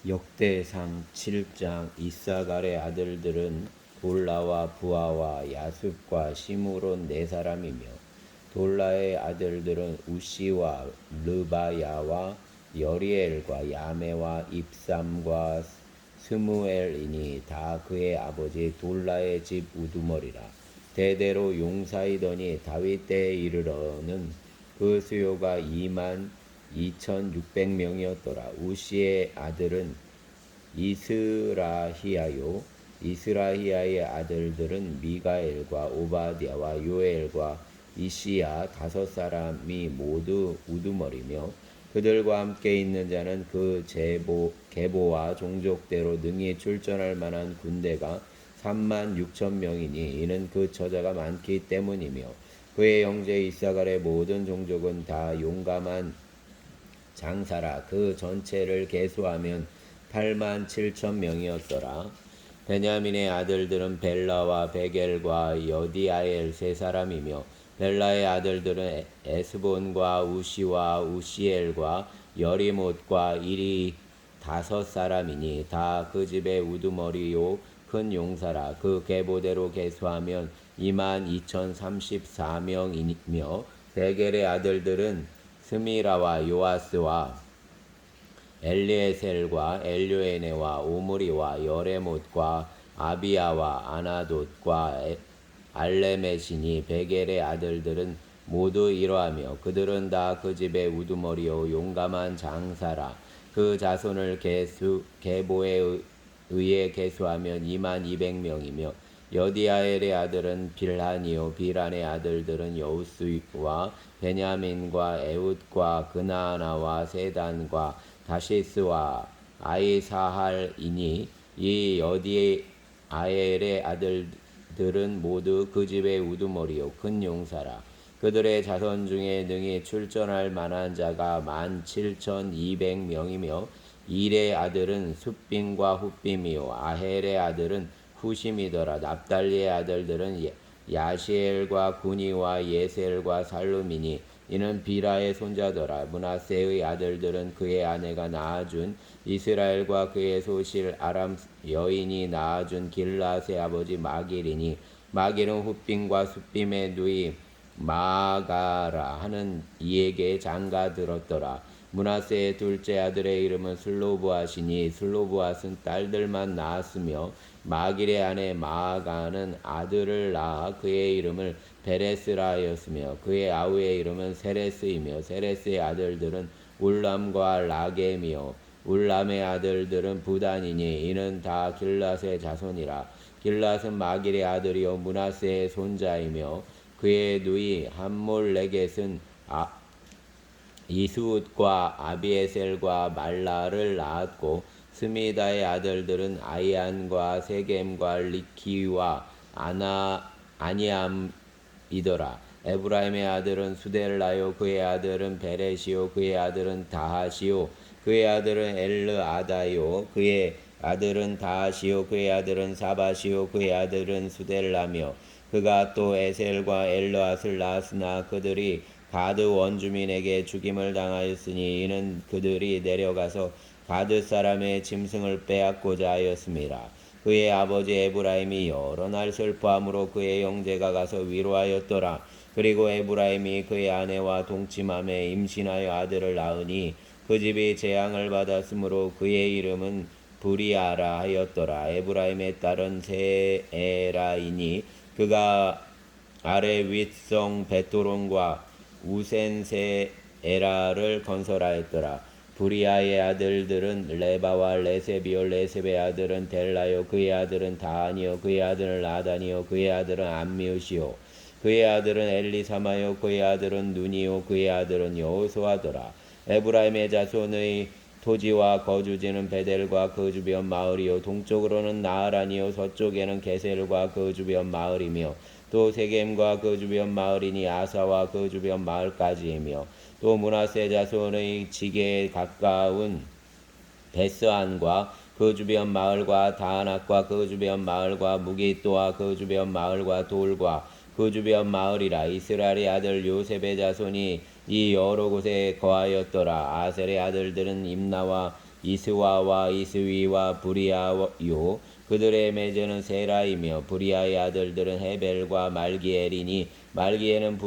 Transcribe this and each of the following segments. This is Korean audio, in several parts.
역대상 7장. 이사갈의 아들들은 돌라와 부하와 야숲과 시므론 네 사람이며, 돌라의 아들들은 우시와 르바야와 여리엘과 야메와 입삼과 스무엘이니 다 그의 아버지 돌라의 집 우두머리라. 대대로 용사이더니 다윗 때에 이르러는 그 수요가 22,600명이었더라. 우시의 아들은 이스라히야요. 이스라히야의 아들들은 미가엘과 오바댜와 요엘과 이시야 다섯 사람이 모두 우두머리며, 그들과 함께 있는 자는 그 계보와 종족대로 능히 출전할 만한 군대가 36,000명이니 이는 그 처자가 많기 때문이며, 그의 형제 이사갈의 모든 종족은 다 용감한 장사라. 그 전체를 계수하면 87,000명이었더라. 베냐민의 아들들은 벨라와 베겔과 여디아엘 세 사람이며, 벨라의 아들들은 에스본과 우시와 우시엘과 여리못과 이리 다섯 사람이니 다 그 집의 우두머리요 큰 용사라. 그 계보대로 계수하면 22,034명이며, 베겔의 아들들은 스미라와 요아스와 엘리에셀과 엘요에네와 오므리와 여레못과 아비야와 아나돗과 알레메시니 베겔의 아들들은 모두 이러하며, 그들은 다 그 집의 우두머리요 용감한 장사라. 그 자손을 계보에 의해 계수하면 22,200명이며, 여디아엘의 아들은 빌한이요 빌한의 아들들은 여우스와 베냐민과 에훗과 그나아나와 세단과 다시스와 아이사할이니 이 여디아엘의 아들들은 모두 그 집의 우두머리요 큰 용사라. 그들의 자손 중에 능히 출전할 만한 자가 17,200명이며, 일의 아들은 숫빔과 훗빔이요 아헬의 아들은 후심이더라. 납달리의 아들들은 야시엘과 구니와 예셀과 살루미니 이는 비라의 손자더라. 므낫세의 아들들은 그의 아내가 낳아준 이스라엘과 그의 소실 아람 여인이 낳아준 길라앗의 아버지 마길이니, 마길은 훗빔과 숫빔의 누이 마가라 하는 이에게 장가 들었더라. 므낫세의 둘째 아들의 이름은 슬로브앗이니 슬로브앗은 딸들만 낳았으며, 마길의 아내 마아가는 아들을 낳아 그의 이름을 베레스라 하였으며, 그의 아우의 이름은 세레스이며, 세레스의 아들들은 울람과 라겜이요 울람의 아들들은 부단이니 이는 다 길랏의 자손이라. 길랏은 마길의 아들이요 므낫세의 손자이며, 그의 누이 함몰레겟은 이스웃과 아비에셀과 말라를 낳았고, 스미다의 아들들은 아이안과 세겜과 리키와 아니암이더라. 에브라임의 아들은 수델라요 그의 아들은 베레시요 그의 아들은 다하시요 그의 아들은 엘르아다요 그의 아들은 다하시요 그의 아들은 사바시요 그의 아들은 수델라며, 그가 또 에셀과 엘르앗을 낳았으나 그들이 가드 원주민에게 죽임을 당하였으니 이는 그들이 내려가서 가드 사람의 짐승을 빼앗고자 하였습니다. 그의 아버지 에브라임이 여러 날 슬퍼함으로 그의 형제가 가서 위로하였더라. 그리고 에브라임이 그의 아내와 동침함에 임신하여 아들을 낳으니 그 집이 재앙을 받았으므로 그의 이름은 브리아라 하였더라. 에브라임의 딸은 세에라이니 그가 아래 윗성 베토론과 우센세에라를 건설하였더라. 브리아의 아들들은 레바와 레셉이요 레셉의 아들은 델라요 그의 아들은 다하니요 그의 아들은 라단이요 그의 아들은 암미우시요 그의 아들은 엘리사마요 그의 아들은 눈이요 그의 아들은 여호수아더라. 에브라임의 자손의 토지와 거주지는 베델과 그 주변 마을이요 동쪽으로는 나하란이요 서쪽에는 게셀과 그 주변 마을이며, 또 세겜과 그 주변 마을이니 아사와 그 주변 마을까지이며, 또 므낫세 자손의 지게에 가까운 베스안과 그 주변 마을과 다하낙과 그 주변 마을과 무기또와 그 주변 마을과 돌과 그 주변 마을이라. 이스라엘의 아들 요셉의 자손이 이 여러 곳에 거하였더라. 아셀의 아들들은 임나와 이스와와 이스위와 부리아요. 그들의 매제는 세라이며 부리아의 아들들은 헤벨과 말기엘이니 말기엘은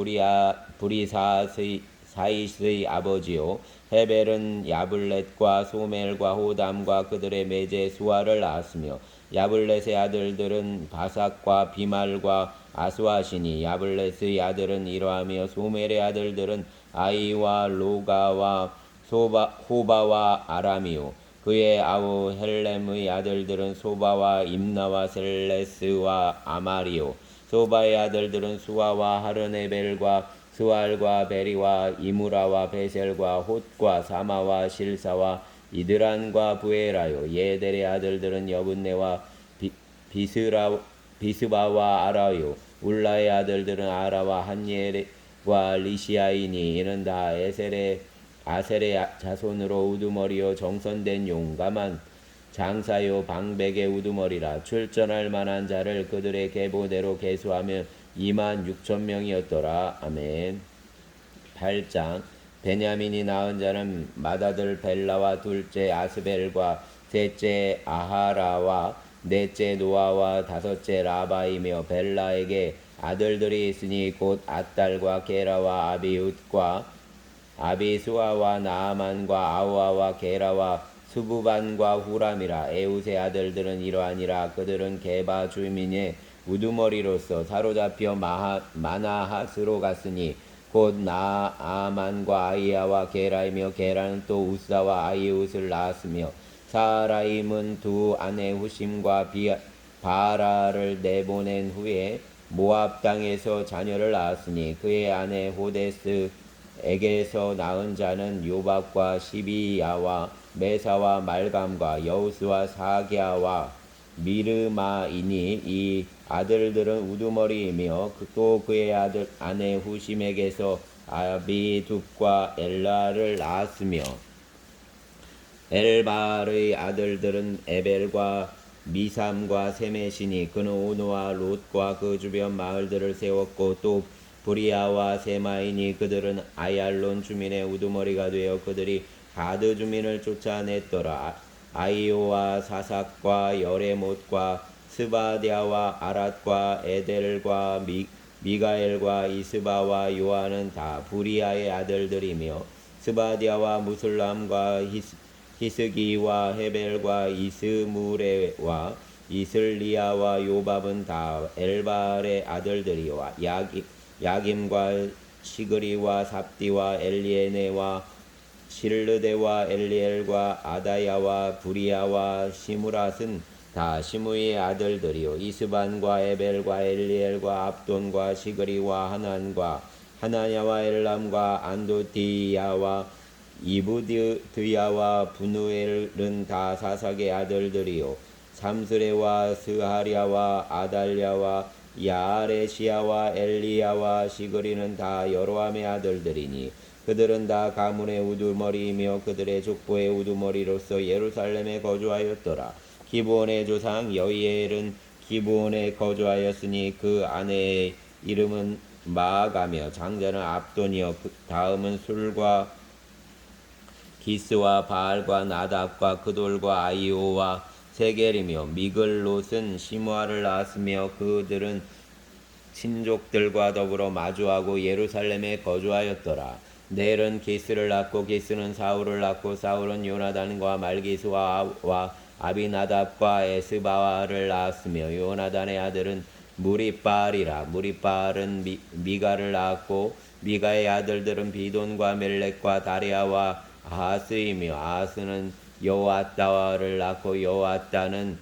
부리사이스의 아버지요 헤벨은 야블렛과 소멜과 호담과 그들의 매제 수아를 낳았으며 야블렛의 아들들은 바삭과 비말과 아스와시니 야블렛의 아들은 이러하며 소멜의 아들들은 아이와 로가와 호바와 아람이요 그의 아우 헬렘의 아들들은 소바와 임나와 셀레스와 아마리오 소바의 아들들은 수아와 하르네벨과 스왈과 베리와 이무라와 베셀과 홑과 사마와 실사와 이드란과 부에라요 예델의 아들들은 여분네와 비스바와 아라요 울라의 아들들은 아라와 한예와 리시아이니 이는 다 아셀의 자손으로 우두머리요 정선된 용감한 장사요 방백의 우두머리라 출전할 만한 자를 그들의 계보대로 계수하면 26,000명이었더라. 아멘. 8장 베냐민이 낳은 자는 맏아들 벨라와 둘째 아스벨과 셋째 아하라와 넷째 노아와 다섯째 라바이며 벨라에게 아들들이 있으니 곧 앗달과 게라와 아비웃과 아비수아와 나아만과 아우아와 게라와 수부반과 후람이라 에웃의 아들들은 이러하니라 그들은 게바 주민의 우두머리로서 사로잡혀 마나핫으로 갔으니 곧 나아만과 아이야와 게라이며 게라는 또 우사와 아이웃을 낳았으며 사라임은 두 아내 후심과 바라를 내보낸 후에 모압 땅에서 자녀를 낳았으니 그의 아내 호데스에게서 낳은 자는 요박과 시비야와 메사와 말감과 여우스와 사갸와 미르마이니 이 아들들은 우두머리이며 또 그의 아내 후심에게서 아비둡과 엘라를 낳았으며 엘발의 아들들은 에벨과 미삼과 세메시니 그는 오노와 롯과 그 주변 마을들을 세웠고 또 부리아와 세마이니 그들은 아얄론 주민의 우두머리가 되어 그들이 가드 주민을 쫓아냈더라. 아이오와 사삭과 여레못과 스바디아와 아랏과 에델과 미가엘과 이스바와 요한은 다 부리아의 아들들이며 스바디아와 무슬람과 히스기와 헤벨과 이스무레와 이슬리아와 요밥은 다 엘발의 아들들이와 야김과 시그리와 삽디와 엘리에네와 실르데와 엘리엘과 아다야와 부리아와 시무랏은 다 시므이의 아들들이요 이스반과 에벨과 엘리엘과 압돈과 시그리와 하난과 하나냐와 엘람과 안도디야와 이브드야와 분우엘은 다 사삭의 아들들이요 삼스레와 스하랴와 아달랴와 야아레시야와 엘리야와 시그리는 다 여로함의 아들들이니 그들은 다 가문의 우두머리이며 그들의 족보의 우두머리로서 예루살렘에 거주하였더라. 기브온의 조상 여이엘은 기브온에 거주하였으니 그 아내의 이름은 마아가며 장자는 압돈이요 다음은 술과 기스와 바알과 나답과 그돌과 아이오와 세겔이며 미글롯은 시므아를 낳았으며 그들은 친족들과 더불어 마주하고 예루살렘에 거주하였더라. 넬은 기스를 낳고 기스는 사울을 낳고 사울은 요나단과 말기수와 아비나답과 에스바와를 낳았으며 요나단의 아들은 무리바알이라. 무리바알은 미가를 낳았고 미가의 아들들은 비돈과 멜렉과 다리아와 아하스이며 아하스는 여호아따를 낳고 여호아따는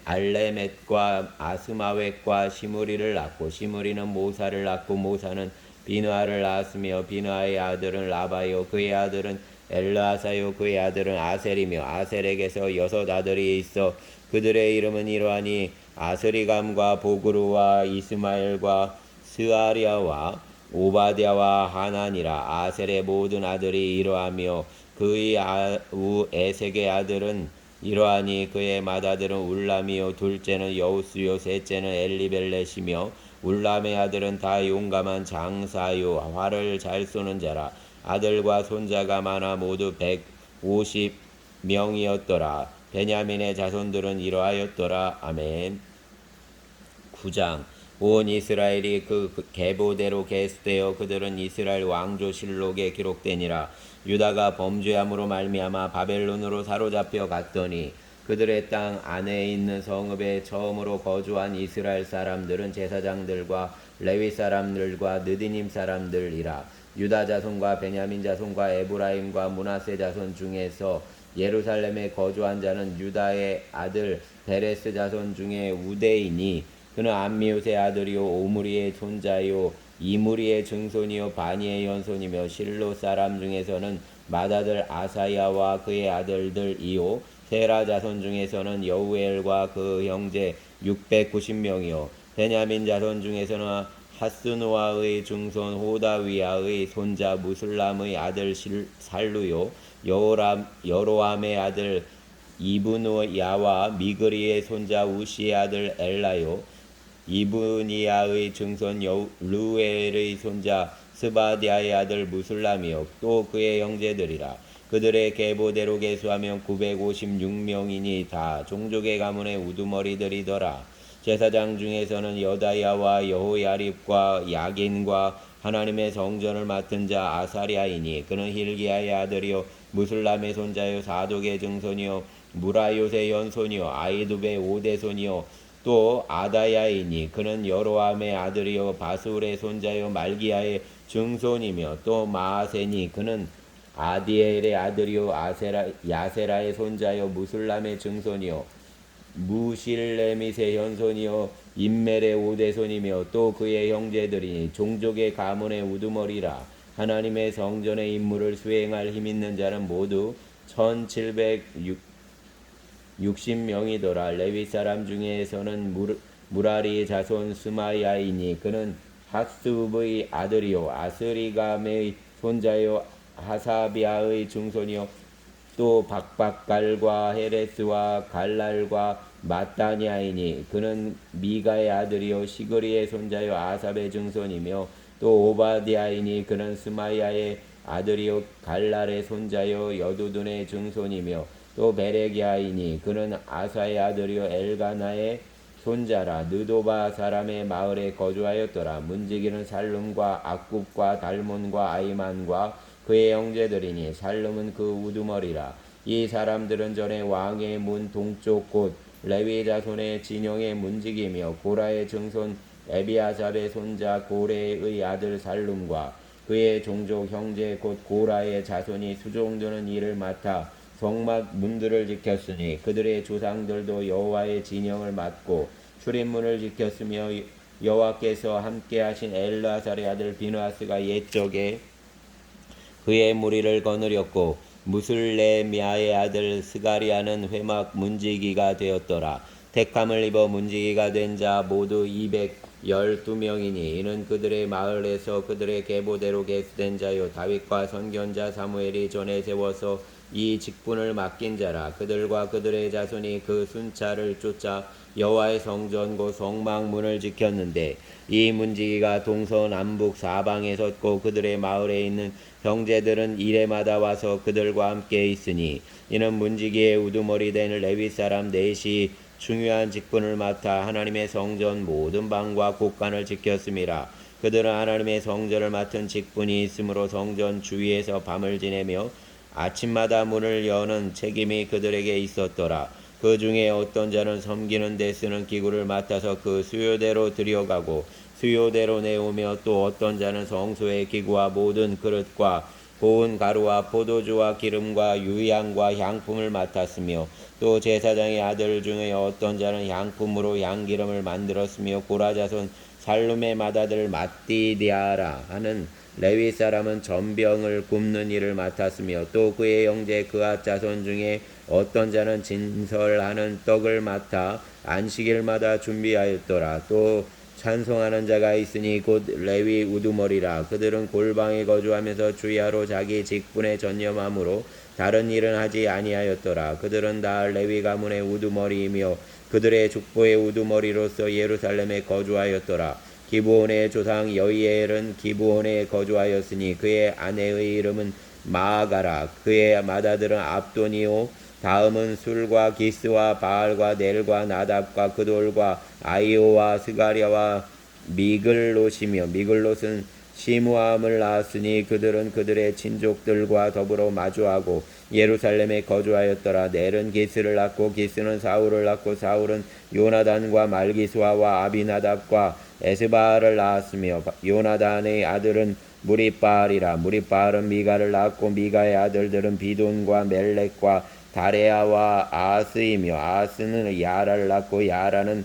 알레멧과 아스마웻과 시므리를 낳고 시므리는 모사를 낳고 모사는 비느아를 낳았으며 비느아의 아들은 라바요 그의 아들은 엘르아사요 그의 아들은 아셀이며 아셀에게서 6 아들이 있어 그들의 이름은 이러하니 아스리감과 보그루와 이스마엘과 스아리아와 오바댜와 하난이라. 아셀의 모든 아들이 이러하며 그의 아우 에색의 아들은 이러하니 그의 맏아들은 울람이요 둘째는 여우스요 셋째는 엘리벨렛이며 울람의 아들은 다 용감한 장사요 활을 잘 쏘는 자라. 아들과 손자가 많아 모두 150 명이었더라. 베냐민의 자손들은 이러하였더라. 아멘. 9장. 온 이스라엘이 그 계보대로 계수되어 그들은 이스라엘 왕조실록에 기록되니라. 유다가 범죄함으로 말미암아 바벨론으로 사로잡혀 갔더니 그들의 땅 안에 있는 성읍에 처음으로 거주한 이스라엘 사람들은 제사장들과 레위 사람들과 느디님 사람들이라. 유다 자손과 베냐민 자손과 에브라임과 므낫세 자손 중에서 예루살렘에 거주한 자는 유다의 아들 베레스 자손 중에 우대이니 그는 암미웃의 아들이요 오므리의 손자요 이므리의 증손이요 바니의 연손이며 실로 사람 중에서는 맏아들 아사야와 그의 아들들이요 세라 자손 중에서는 여우엘과 그 형제 690명이요 베냐민 자손 중에서는 하스누아의 증손 호다위아의 손자 무술람의 아들 살루요 여로함의 아들 이브누야와 미그리의 손자 우시의 아들 엘라요 이브니야의 증손 루엘의 손자 스바디아의 아들 무술람이요 또 그의 형제들이라. 그들의 계보대로 계수하면 956명이니 다 종족의 가문의 우두머리들이더라. 제사장 중에서는 여다야와 여호야립과 야긴과 하나님의 성전을 맡은 자 아사랴이니 그는 힐기야의 아들이요 무술람의 손자요 사독의 증손이요 무라요의 연손이요 아이두베의 오대손이요 또 아다야이니 그는 여로함의 아들이요 바술의 손자요 말기야의 증손이며 또 마아세니 그는 아디엘의 아들이요 야세라의 손자요 무술람의 증손이요 무실레밋의 현손이요 임멜의 오대손이며 또 그의 형제들이니 종족의 가문의 우두머리라. 하나님의 성전의 임무를 수행할 힘있는 자는 모두 1760명이더라. 레위 사람 중에서는 무라리 자손 스마야이니 그는 하스ub의 아들이요 아스리감의 손자요 하사비아의 증손이요 또 박박갈과 헤레스와 갈랄과 마따냐이니 그는 미가의 아들이요 시그리의 손자요 아삽의 증손이며 또 오바디아이니 그는 스마야의 아들이요 갈랄의 손자요 여두둔의 증손이며 또 베레기아이니 그는 아사의 아들이요 엘가나의 손자라. 느도바 사람의 마을에 거주하였더라. 문지기는 살룸과 악굽과 달몬과 아이만과 그의 형제들이니 살룸은 그 우두머리라. 이 사람들은 전에 왕의 문 동쪽 곳 레위 자손의 진영의 문지기며 고라의 증손 에비아삽의 손자 고레의 아들 살룸과 그의 종족 형제 곧 고라의 자손이 수종드는 일을 맡아 성막 문들을 지켰으니 그들의 조상들도 여호와의 진영을 맡고 출입문을 지켰으며 여호와께서 함께하신 엘라살의 아들 비누아스가 옛적에 그의 무리를 거느렸고 무슬레미아의 아들 스가리아는 회막 문지기가 되었더라. 택함을 입어 문지기가 된 자 모두 212명이니 이는 그들의 마을에서 그들의 계보대로 계수된 자요 다윗과 선견자 사무엘이 전에 세워서 이 직분을 맡긴 자라. 그들과 그들의 자손이 그 순찰을 쫓아 여호와의 성전 곧 성막문을 지켰는데 이 문지기가 동서남북 사방에 섰고 그들의 마을에 있는 형제들은 이레마다 와서 그들과 함께 있으니 이는 문지기의 우두머리 된 레위 사람 넷이 중요한 직분을 맡아 하나님의 성전 모든 방과 곳간을 지켰음이라. 그들은 하나님의 성전을 맡은 직분이 있으므로 성전 주위에서 밤을 지내며 아침마다 문을 여는 책임이 그들에게 있었더라. 그 중에 어떤 자는 섬기는 데 쓰는 기구를 맡아서 그 수요대로 들여가고 수요대로 내오며 또 어떤 자는 성소의 기구와 모든 그릇과 고운 가루와 포도주와 기름과 유향과 향품을 맡았으며 또 제사장의 아들 중에 어떤 자는 향품으로 향기름을 만들었으며 고라자손 살룸의 맏아들 마띠디아라 하는 레위 사람은 전병을 굽는 일을 맡았으며 또 그의 형제 그앗 자손 중에 어떤 자는 진설하는 떡을 맡아 안식일마다 준비하였더라. 또 찬송하는 자가 있으니 곧 레위 우두머리라. 그들은 골방에 거주하면서 주야로 자기 직분에 전념함으로 다른 일은 하지 아니하였더라. 그들은 다 레위 가문의 우두머리이며 그들의 족보의 우두머리로서 예루살렘에 거주하였더라. 기브온의 조상 여이엘은 기브온에 거주하였으니 그의 아내의 이름은 마아가라. 그의 맏아들은 압도니오 다음은 술과 기스와 바알과 넬과 나답과 그돌과 아이오와 스가랴와 미글롯이며 미글롯은 시므암을 낳았으니 그들은 그들의 친족들과 더불어 마주하고 예루살렘에 거주하였더라. 넬은 기스를 낳고 기스는 사울을 낳고 사울은 요나단과 말기수아와 아비나답과 에스바알을 낳았으며 요나단의 아들은 무리바알이라. 무리바알은 미가를 낳았고 미가의 아들들은 비돈과 멜렉과 다레아와 아스이며 아스는 야라를 낳고 야라는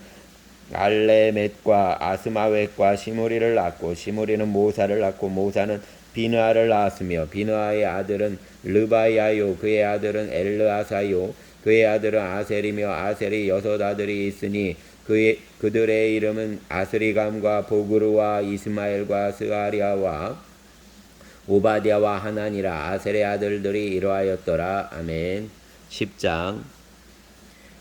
알레멧과 아스마웻과 시므리를 낳고 시므리는 모사를 낳고 모사는 비느아를 낳았으며 비느아의 아들은 르바야요 그의 아들은 엘르아사요 그의 아들은 아셀이며 아셀이 6 아들이 있으니 그들의 이름은 아스리감과 보그르와 이스마엘과 스가랴와 오바댜와 하나니라. 아셀의 아들들이 이러하였더라. 아멘. 10장.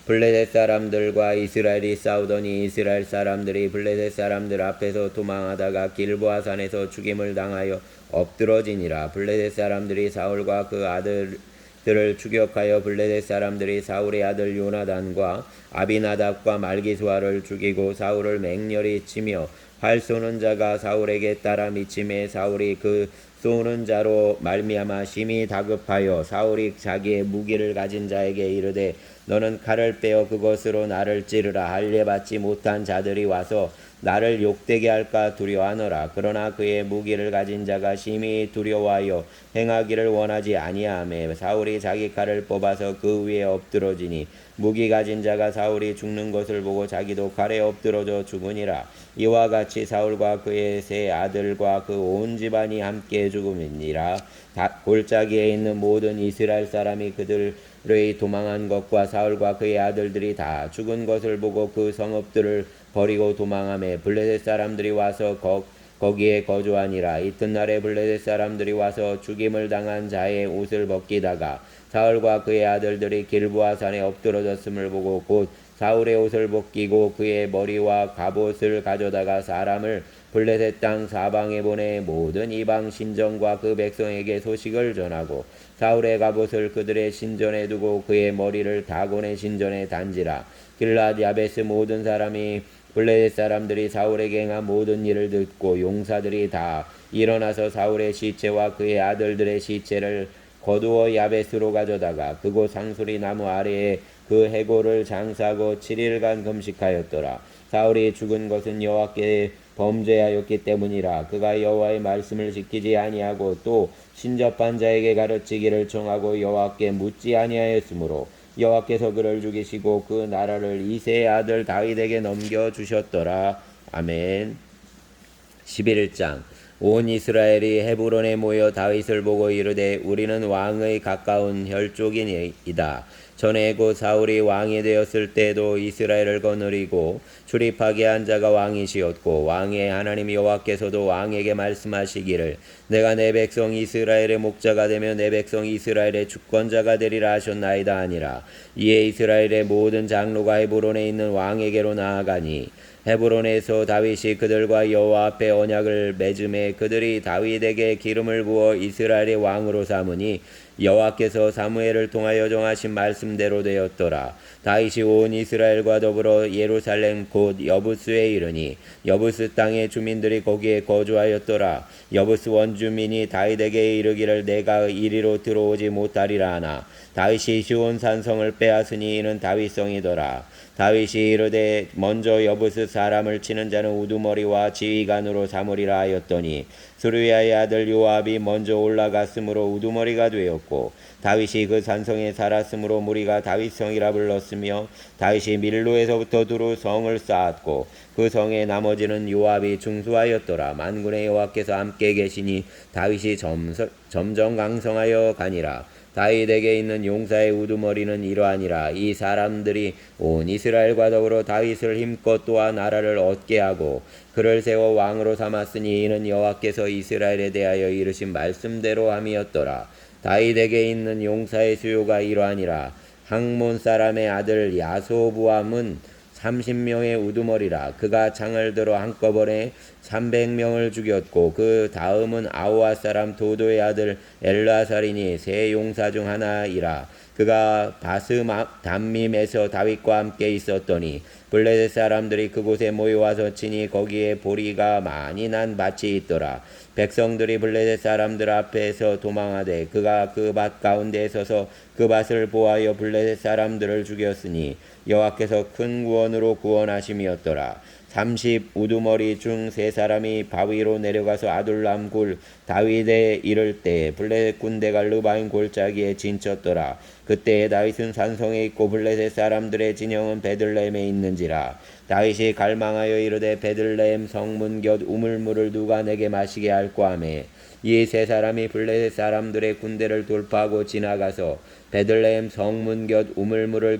블레셋 사람들과 이스라엘이 싸우더니 이스라엘 사람들이 블레셋 사람들 앞에서 도망하다가 길보아 산에서 죽임을 당하여 엎드러지니라. 블레셋 사람들이 사울과 그 아들들을 추격하여 블레셋 사람들이 사울의 아들 요나단과 아비나답과 말기수아를 죽이고 사울을 맹렬히 치며 활 쏘는 자가 사울에게 따라 미침에 사울이 그 쏘는 자로 말미암아 심히 다급하여 사울이 자기의 무기를 가진 자에게 이르되 너는 칼을 빼어 그것으로 나를 찌르라. 할례 받지 못한 자들이 와서 나를 욕되게 할까 두려워하노라. 그러나 그의 무기를 가진 자가 심히 두려워하여 행하기를 원하지 아니하매 사울이 자기 칼을 뽑아서 그 위에 엎드러지니 무기 가진 자가 사울이 죽는 것을 보고 자기도 칼에 엎드러져 죽으니라. 이와 같이 사울과 그의 3 아들과 그 온 집안이 함께 죽음이니라. 골짜기에 있는 모든 이스라엘 사람이 그들의 도망한 것과 사울과 그의 아들들이 다 죽은 것을 보고 그 성읍들을 버리고 도망하며 블레셋 사람들이 와서 거기에 거주하니라. 이튿날에 블레셋 사람들이 와서 죽임을 당한 자의 옷을 벗기다가 사울과 그의 아들들이 길보아 산에 엎드러졌음을 보고 곧 사울의 옷을 벗기고 그의 머리와 갑옷을 가져다가 사람을 블레셋 땅 사방에 보내 모든 이방 신전과 그 백성에게 소식을 전하고 사울의 갑옷을 그들의 신전에 두고 그의 머리를 다곤의 신전에 단지라. 길랏 야베스 모든 사람이 블레셋 사람들이 사울에게 행한 모든 일을 듣고 용사들이 다 일어나서 사울의 시체와 그의 아들들의 시체를 거두어 야베스로 가져다가 그곳 상수리 나무 아래에 그 해골을 장사하고 7일간 금식하였더라. 사울이 죽은 것은 여호와께 범죄하였기 때문이라. 그가 여호와의 말씀을 지키지 아니하고 또 신접한 자에게 가르치기를 청하고 여호와께 묻지 아니하였으므로 여호와께서 그를 죽이시고 그 나라를 이새의 아들 다윗에게 넘겨주셨더라. 아멘. 11장. 온 이스라엘이 헤브론에 모여 다윗을 보고 이르되 우리는 왕의 가까운 혈족이니이다. 전에 곧 사울이 왕이 되었을 때도 이스라엘을 거느리고 출입하게 한 자가 왕이시었고 왕의 하나님 여호와께서도 왕에게 말씀하시기를 내가 내 백성 이스라엘의 목자가 되며 내 백성 이스라엘의 주권자가 되리라 하셨나이다 하니라. 이에 이스라엘의 모든 장로가 헤브론에 있는 왕에게로 나아가니 헤브론에서 다윗이 그들과 여호와 앞에 언약을 맺음에 그들이 다윗에게 기름을 부어 이스라엘의 왕으로 삼으니 여호와께서 사무엘을 통하여 정하신 말씀대로 되었더라. 다윗이 온 이스라엘과 더불어 예루살렘 곧 여부스에 이르니 여부스 땅의 주민들이 거기에 거주하였더라. 여부스 원주민이 다윗에게 이르기를 내가 이리로 들어오지 못하리라 하나 다윗이 시온 산성을 빼앗으니 이는 다윗성이더라. 다윗이 이르되 먼저 여부스 사람을 치는 자는 우두머리와 지휘관으로 삼으리라 하였더니 스루야의 아들 요압이 먼저 올라갔으므로 우두머리가 되었고 다윗이 그 산성에 살았으므로 무리가 다윗성이라 불렀으며 다윗이 밀로에서부터 두루 성을 쌓았고 그 성의 나머지는 요압이 중수하였더라. 만군의 여호와께서 함께 계시니 다윗이 점점 강성하여 가니라. 다윗에게 있는 용사의 우두머리는 이러하니라. 이 사람들이 온 이스라엘과 더불어 다윗을 힘껏 도와 나라를 얻게 하고 그를 세워 왕으로 삼았으니 이는 여호와께서 이스라엘에 대하여 이르신 말씀대로 함이었더라. 다윗에게 있는 용사의 수요가 이러하니라. 항몬 사람의 아들 야소부암은 30명의 우두머리라. 그가 창을 들어 한꺼번에 300명을 죽였고 그 다음은 아우아 사람 도도의 아들 엘르아살이니 세 용사 중 하나이라. 그가 담밈에서 다윗과 함께 있었더니 블레셋 사람들이 그곳에 모여와서 치니 거기에 보리가 많이 난 밭이 있더라. 백성들이 블레셋 사람들 앞에서 도망하되 그가 그 밭 가운데에 서서 그 밭을 보하여 블레셋 사람들을 죽였으니 여호와께서 큰 구원으로 구원하심이었더라. 30 우두머리 중 세 사람이 바위로 내려가서 아둘람 굴 다윗에 이를 때 블레셋 군대가 르바임 골짜기에 진쳤더라. 그때 다윗은 산성에 있고 블레셋 사람들의 진영은 베들레헴에 있는지라. 다윗이 갈망하여 이르되 베들레헴 성문 곁 우물물을 누가 내게 마시게 할꼬 하매 이 세 사람이 블레셋 사람들의 군대를 돌파하고 지나가서 베들레헴 성문 곁 우물물을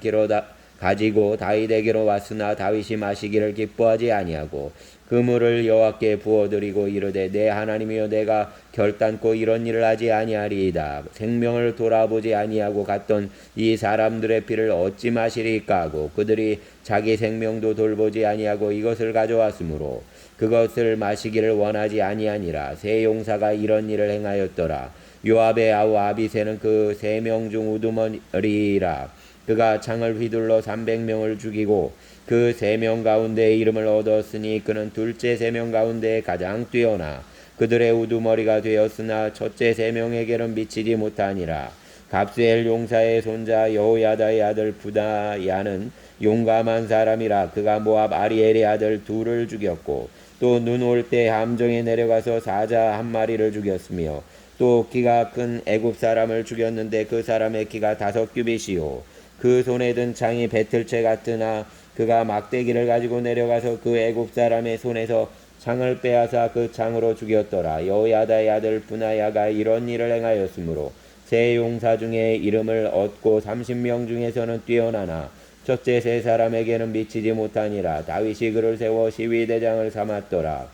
가지고 다윗에게로 왔으나 다윗이 마시기를 기뻐하지 아니하고 그 물을 여호와께 부어드리고 이르되 내 하나님이여 내가 결단코 이런 일을 하지 아니하리이다. 생명을 돌아보지 아니하고 갔던 이 사람들의 피를 어찌 마시리까 하고 그들이 자기 생명도 돌보지 아니하고 이것을 가져왔으므로 그것을 마시기를 원하지 아니하니라. 세 용사가 이런 일을 행하였더라. 요압의 아우 아비새는 그 3명 중 우두머리라. 그가 창을 휘둘러 300명을 죽이고 그 3명 가운데 이름을 얻었으니 그는 둘째 3명 가운데 가장 뛰어나 그들의 우두머리가 되었으나 첫째 3명에게는 미치지 못하니라. 갑스엘 용사의 손자 여호야다의 아들 부다야는 용감한 사람이라. 그가 모압 아리엘의 아들 둘을 죽였고 또 눈 올 때 함정에 내려가서 사자 한 마리를 죽였으며 또 키가 큰 애굽 사람을 죽였는데 그 사람의 키가 5규빗이요 그 손에 든 창이 배틀채 같으나 그가 막대기를 가지고 내려가서 그 애굽 사람의 손에서 창을 빼앗아 그 창으로 죽였더라. 여호야다의 아들 분하야가 이런 일을 행하였으므로 세 용사 중에 이름을 얻고 30명 중에서는 뛰어나나 첫째 세 사람에게는 미치지 못하니라. 다윗이 그를 세워 시위대장을 삼았더라.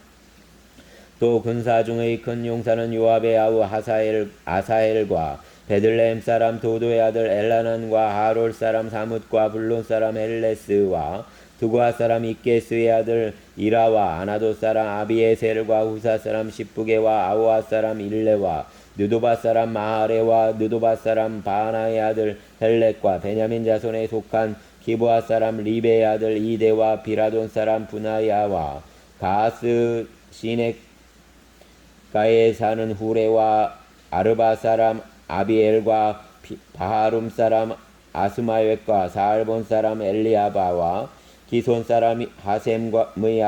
또 군사 중의 큰 용사는 요압의 아우 아사엘과 베들레헴 사람 도도의 아들 엘라난과 하롤 사람 사뭇과 블론 사람 헬레스와 두과 사람 이케스의 아들 이라와 아나도 사람 아비에셀과 후사 사람 십부게와 아우아 사람 일레와 느도바 사람 마하레와 느도바 사람 바나의 아들 헬렉과 베냐민 자손에 속한 기브아 사람 리베의 아들 이데와 비라돈 사람 분하야와 가스 시넥가에 사는 후레와 아르바 사람 아비엘과 바하룸 사람 아스마웻과 사알본 사람 엘리아바와 기손 사람 하셈의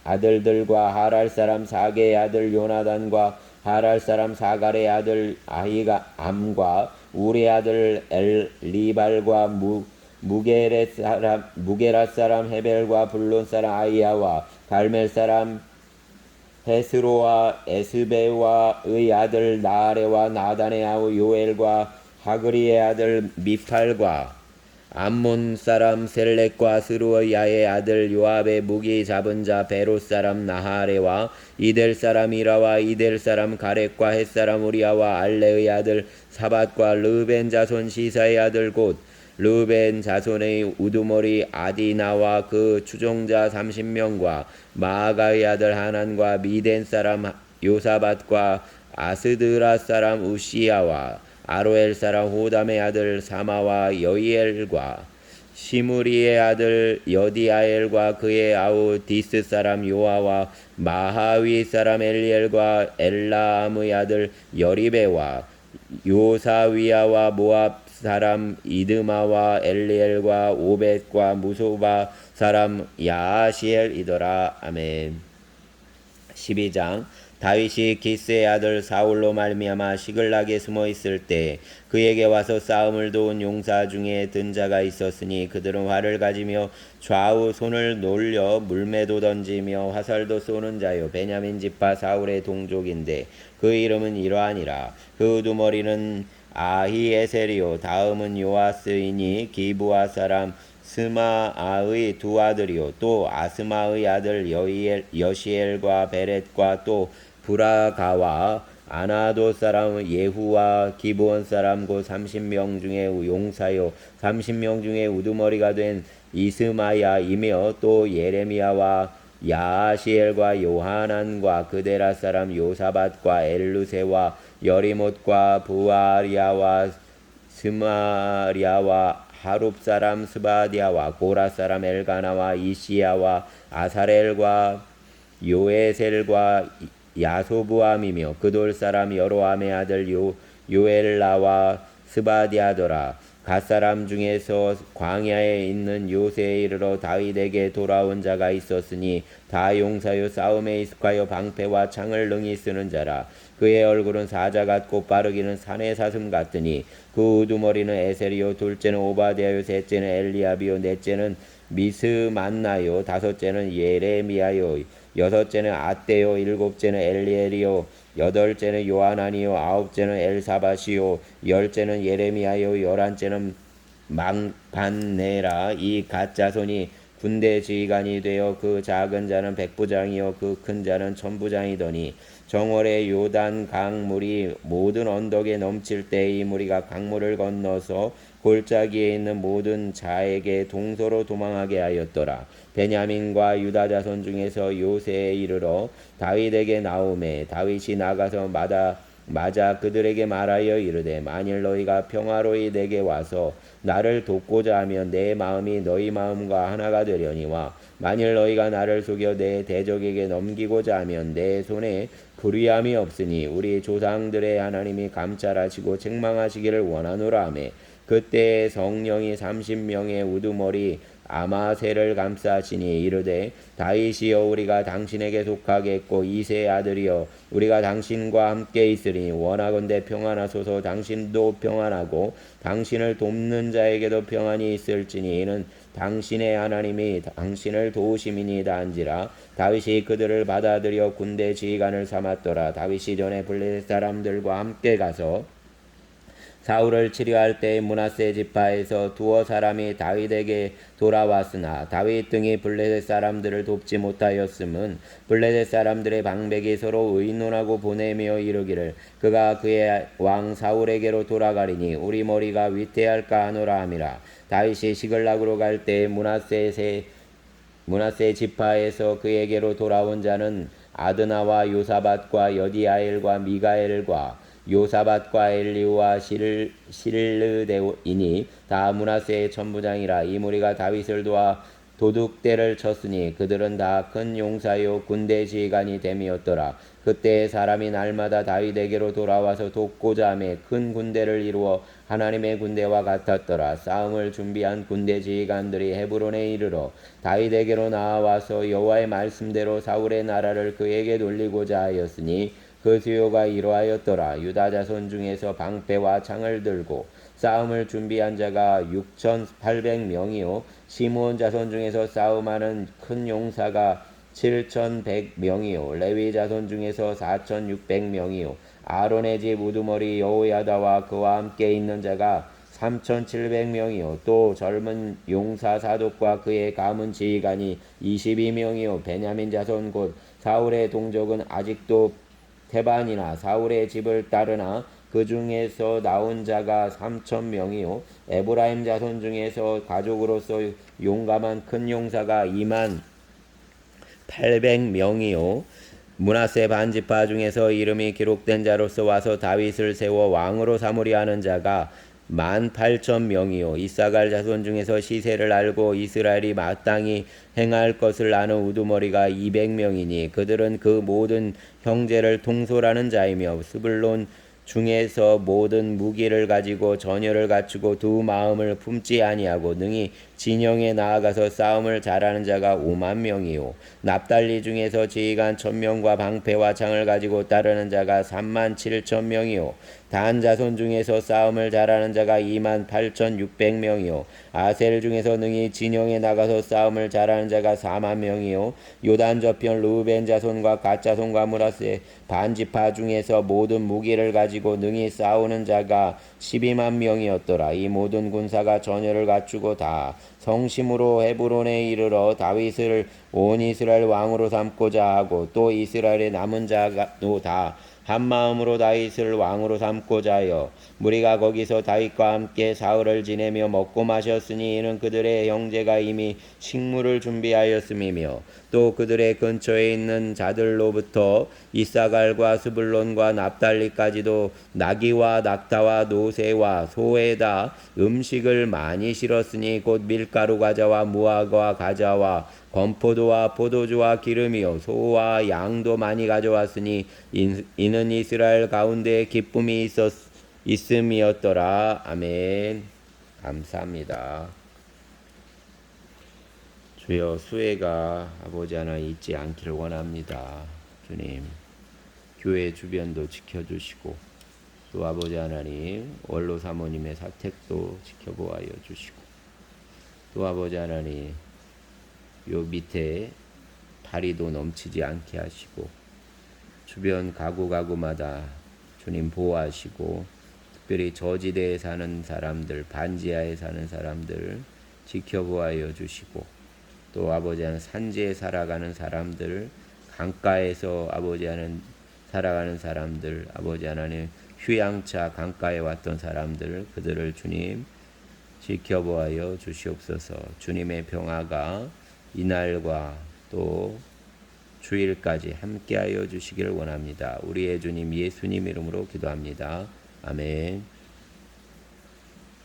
아들들과 하랄 사람 사게의 아들 요나단과 하랄 사람 사갈의 아들 아히감과 우리 아들 엘리발과 무게랏 사람 헤벨과 블론 사람 아이야와 갈멜 사람 헤스로와 에스베와의 아들 나아레와 나단의 아우 요엘과 하그리의 아들 미팔과 암몬 사람 셀렉과 스루야의 아들 요압의 무기 잡은 자 베롯 사람 나하레와 이델 사람 이라와 이델 사람 가렉과 헷 사람 우리아와 알레의 아들 사밧과 르벤 자손 시사의 아들 곧 르벤 자손의 우두머리 아디나와 그 추종자 30명과 마아가의 아들 하난과 미덴 사람 요사밧과 아스드라 사람 우시야와 아로엘 사람 호담의 아들 사마와 여이엘과 시무리의 아들 여디아엘과 그의 아우 디스 사람 요아와 마하위 사람 엘리엘과 엘라암의 아들 여리베와 요사위아와 모압 사람 이드마와 엘리엘과 오벳과 무소바 사람 야시엘이더라. 아멘. 12장. 다윗이 기스의 아들 사울로 말미암아 시글락에 숨어 있을 때 그에게 와서 싸움을 도운 용사 중에 든 자가 있었으니 그들은 활을 가지며 좌우 손을 놀려 물매도 던지며 화살도 쏘는 자요 베냐민 지파 사울의 동족인데 그 이름은 이러하니라. 그 우두머리는 아히에셀이요 다음은 요아스이니 기브아 사람 스마아의 두 아들이요 또 아스마의 아들 여시엘과 베렛과 또 브라가와 아나도 사람 예후와 기브온 사람 곧 30명 중에 용사요 30명 중에 우두머리가 된 이스마야이며 또 예레미야와 야시엘과 요하난과 그데라 사람 요사밧과 엘루세와 여리못과 부아리아와 스마리아와 하룹 사람 스바디아와 고라 사람 엘가나와 이시야와 아사렐과 요에셀과 야소부암이며 그돌 사람 여로암의 아들 요엘라와 스바디아더라. 갓사람 중에서 광야에 있는 요새에 이르러 다윗에게 돌아온 자가 있었으니 다 용사요 싸움에 익숙하여 방패와 창을 능히 쓰는 자라. 그의 얼굴은 사자 같고 빠르기는 산의 사슴 같으니 그 우두머리는 에셀이요 둘째는 오바댜요 셋째는 엘리압이요 넷째는 미스만나요 다섯째는 예레미야요 여섯째는 아떼요 일곱째는 엘리엘이요 여덟째는 요하나니요 아홉째는 엘사바시요 열째는 예레미야요 열한째는 망반네라. 이 갓자손이 군대 지휘관이 되어 그 작은 자는 백부장이요 그 큰 자는 천부장이더니 정월에 요단 강물이 모든 언덕에 넘칠 때 이 무리가 강물을 건너서 골짜기에 있는 모든 자에게 동서로 도망하게 하였더라. 베냐민과 유다 자손 중에서 요새에 이르러 다윗에게 나오매 다윗이 나가서 맞아 그들에게 말하여 이르되 만일 너희가 평화로이 내게 와서 나를 돕고자 하면 내 마음이 너희 마음과 하나가 되려니와 만일 너희가 나를 속여 내 대적에게 넘기고자 하면 내 손에 불의함이 없으니 우리 조상들의 하나님이 감찰하시고 책망하시기를 원하노라 하며 그때 성령이 30명의 우두머리 아마새를 감싸시니 이르되 다윗이여 우리가 당신에게 속하겠고 이새의 아들이여 우리가 당신과 함께 있으니 원하건대 평안하소서. 당신도 평안하고 당신을 돕는 자에게도 평안이 있을지니 이는 당신의 하나님이 당신을 도우심이니이다 한지라. 다윗이 그들을 받아들여 군대 지휘관을 삼았더라. 다윗이 전에 블레셋 사람들과 함께 가서 사울을 치료할 때 므낫세 지파에서 두어 사람이 다윗에게 돌아왔으나 다윗 등이 블레셋 사람들을 돕지 못하였음은 블레셋 사람들의 방백이 서로 의논하고 보내며 이르기를 그가 그의 왕 사울에게로 돌아가리니 우리 머리가 위태할까 하노라 함이라. 다윗이 시글락으로 갈 때 므낫세 지파에서 그에게로 돌아온 자는 아드나와 요사밧과 여디아엘과 미가엘과 요사밧과 엘리우와 실르데이니 다 므낫세의 천부장이라. 이 무리가 다윗을 도와 도둑대를 쳤으니 그들은 다 큰 용사요 군대 지휘관이 됨이었더라. 그때 사람이 날마다 다윗에게로 돌아와서 돕고자 하며 큰 군대를 이루어 하나님의 군대와 같았더라. 싸움을 준비한 군대 지휘관들이 헤브론에 이르러 다윗에게로 나와서 여호와의 말씀대로 사울의 나라를 그에게 돌리고자 하였으니 그 수요가 이러하였더라. 유다 자손 중에서 방패와 창을 들고 싸움을 준비한 자가 6,800명이요 시므온 자손 중에서 싸움하는 큰 용사가 7,100명이요 레위 자손 중에서 4,600명이요 아론의 집 우두머리 여호야다와 그와 함께 있는 자가 3,700명이요 또 젊은 용사 사독과 그의 가문 지휘관이 22명이요 베냐민 자손 곧 사울의 동족은 아직도 테반이나 사울의 집을 따르나 그 중에서 나온 자가 3,000명이요 에브라임 자손 중에서 가족으로서 용감한 큰 용사가 28,000명이요 므낫세 반지파 중에서 이름이 기록된 자로서 와서 다윗을 세워 왕으로 삼으려 하는 자가 18,000명이요 이사갈 자손 중에서 시세를 알고 이스라엘이 마땅히 행할 것을 아는 우두머리가 200명이니 그들은 그 모든 형제를 통솔하는 자이며 스불론 중에서 모든 무기를 가지고 전열을 갖추고 두 마음을 품지 아니하고 능히 진영에 나아가서 싸움을 잘하는 자가 50,000명이요 납달리 중에서 지휘관 1,000명과 방패와 창을 가지고 따르는 자가 37,000명이요 단 자손 중에서 싸움을 잘하는 자가 28,600명이요 아셀 중에서 능히 진영에 나가서 싸움을 잘하는 자가 40,000명이요 요단 저편 르우벤 자손과 갓 자손과 므낫세 반지파 중에서 모든 무기를 가지고 능히 싸우는 자가 120,000명이었더라. 이 모든 군사가 전열을 갖추고 다 성심으로 헤브론에 이르러 다윗을 온 이스라엘 왕으로 삼고자 하고 또 이스라엘의 남은 자도 다 한 마음으로 다윗을 왕으로 삼고자 하여 무리가 거기서 다윗과 함께 사흘을 지내며 먹고 마셨으니 이는 그들의 형제가 이미 식물을 준비하였음이며 또 그들의 근처에 있는 자들로부터 이사갈과 스불론과 납달리까지도 나귀와 낙타와 노새와 소에다 음식을 많이 실었으니 곧 밀가루 과자와 무화과 과자와 건포도와 포도주와 기름이요 소와 양도 많이 가져왔으니 이는 이스라엘 가운데 기쁨이 있음이었더라. 아멘. 감사합니다. 주여, 수혜가 아버지 하나님 잊지 않기를 원합니다. 주님, 교회 주변도 지켜주시고 또 아버지 하나님 원로 사모님의 사택도 지켜보아여 주시고 또 아버지 하나님 요 밑에 다리도 넘치지 않게 하시고 주변 가구마다 주님 보호하시고 특별히 저지대에 사는 사람들, 반지하에 사는 사람들 지켜보아여 주시고 또 아버지 하나님 산지에 살아가는 사람들, 강가에서 아버지 하나님 살아가는 사람들, 아버지 하나님 휴양차 강가에 왔던 사람들, 그들을 주님 지켜보아여 주시옵소서. 주님의 평화가 이날과 또 주일까지 함께하여 주시기를 원합니다. 우리의 주님 예수님 이름으로 기도합니다. 아멘.